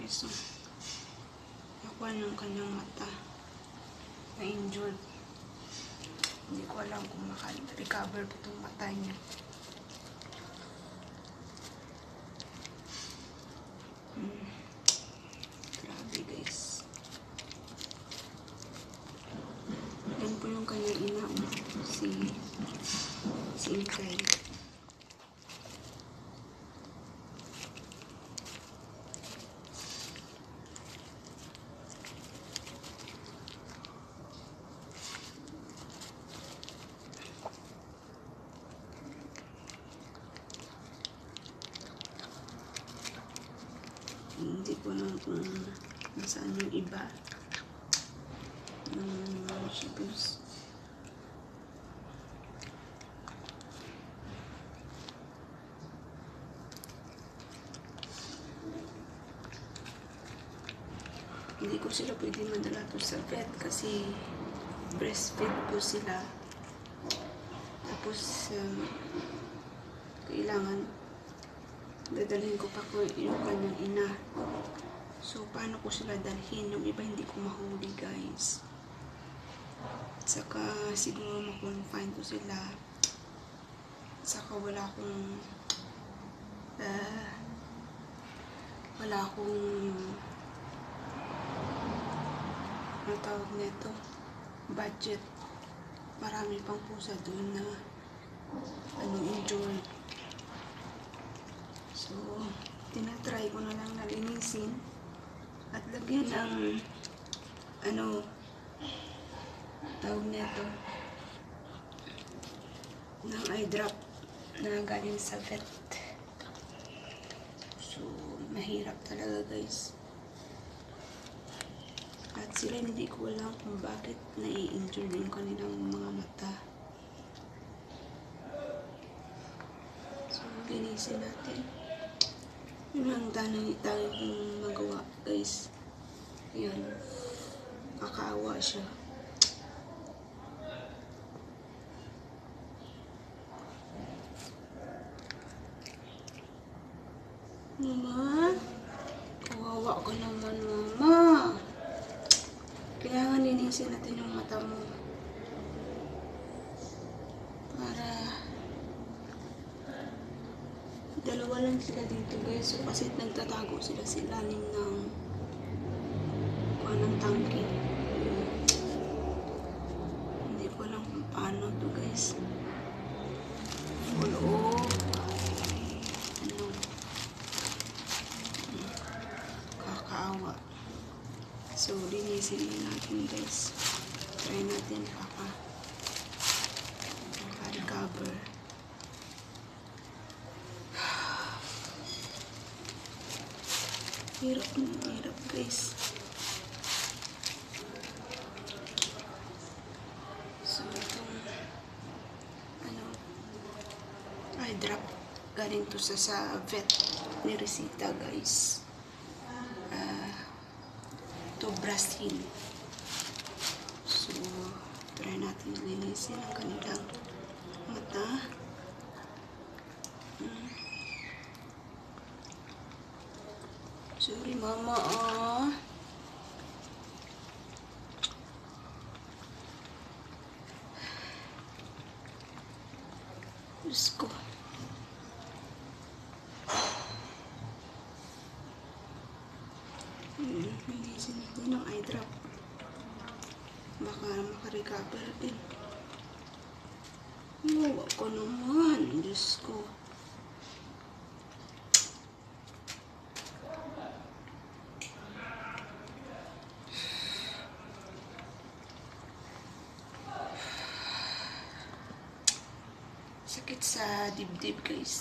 guys. So, nakuha ng kanyang mata. Na-injured. Hindi ko alam kung maka-recover pa itong mata niya. Grabe guys. Yan po yung kanyang ina, si Inkay. Hindi ko lang kung nasaan yung iba. Shoes. Hindi ko sila pwede madala to sa vet kasi breastfeed po sila. Tapos, kailangan dadalhin ko pa ko yung kanyang ina. So, paano ko sila dalhin? Yung iba hindi ko mahuli, guys. Saka, siguro makonfine ko sila. Saka, wala akong ano tawag nito? Budget. Marami pang pusa doon na injured. So, tinatry ko na lang nalinisin at lagyan ng tawag nito ng eye drop na galing sa vet. So, mahirap talaga guys. At sila hindi ko alam kung bakit nai-injure yung kanilang mga mata. So, linisin natin. Yun lang tanong kong magawa guys. Yun. Kakaawa siya. Mama, kawawa ka naman, mama. Kailangan linisin natin yung mata mo. Para dalawa lang sila dito guys. So, kasi nagtatago sila sa ilalim ng tangke. Hindi ko alam kung paano to guys. Kakaawa. So, linisin na natin guys. Try natin maka-recover. Hirap guys. So, itong eye drop galing to sa vet ni Resita guys. To Brazil. So, try natin linisin ang kanilang mata. Sorry mama, Diyos ko. Linisin natin ng eye drop. Baka maka-recover din. Wawa ko naman. Diyos ko. Sakit sa dibdib guys.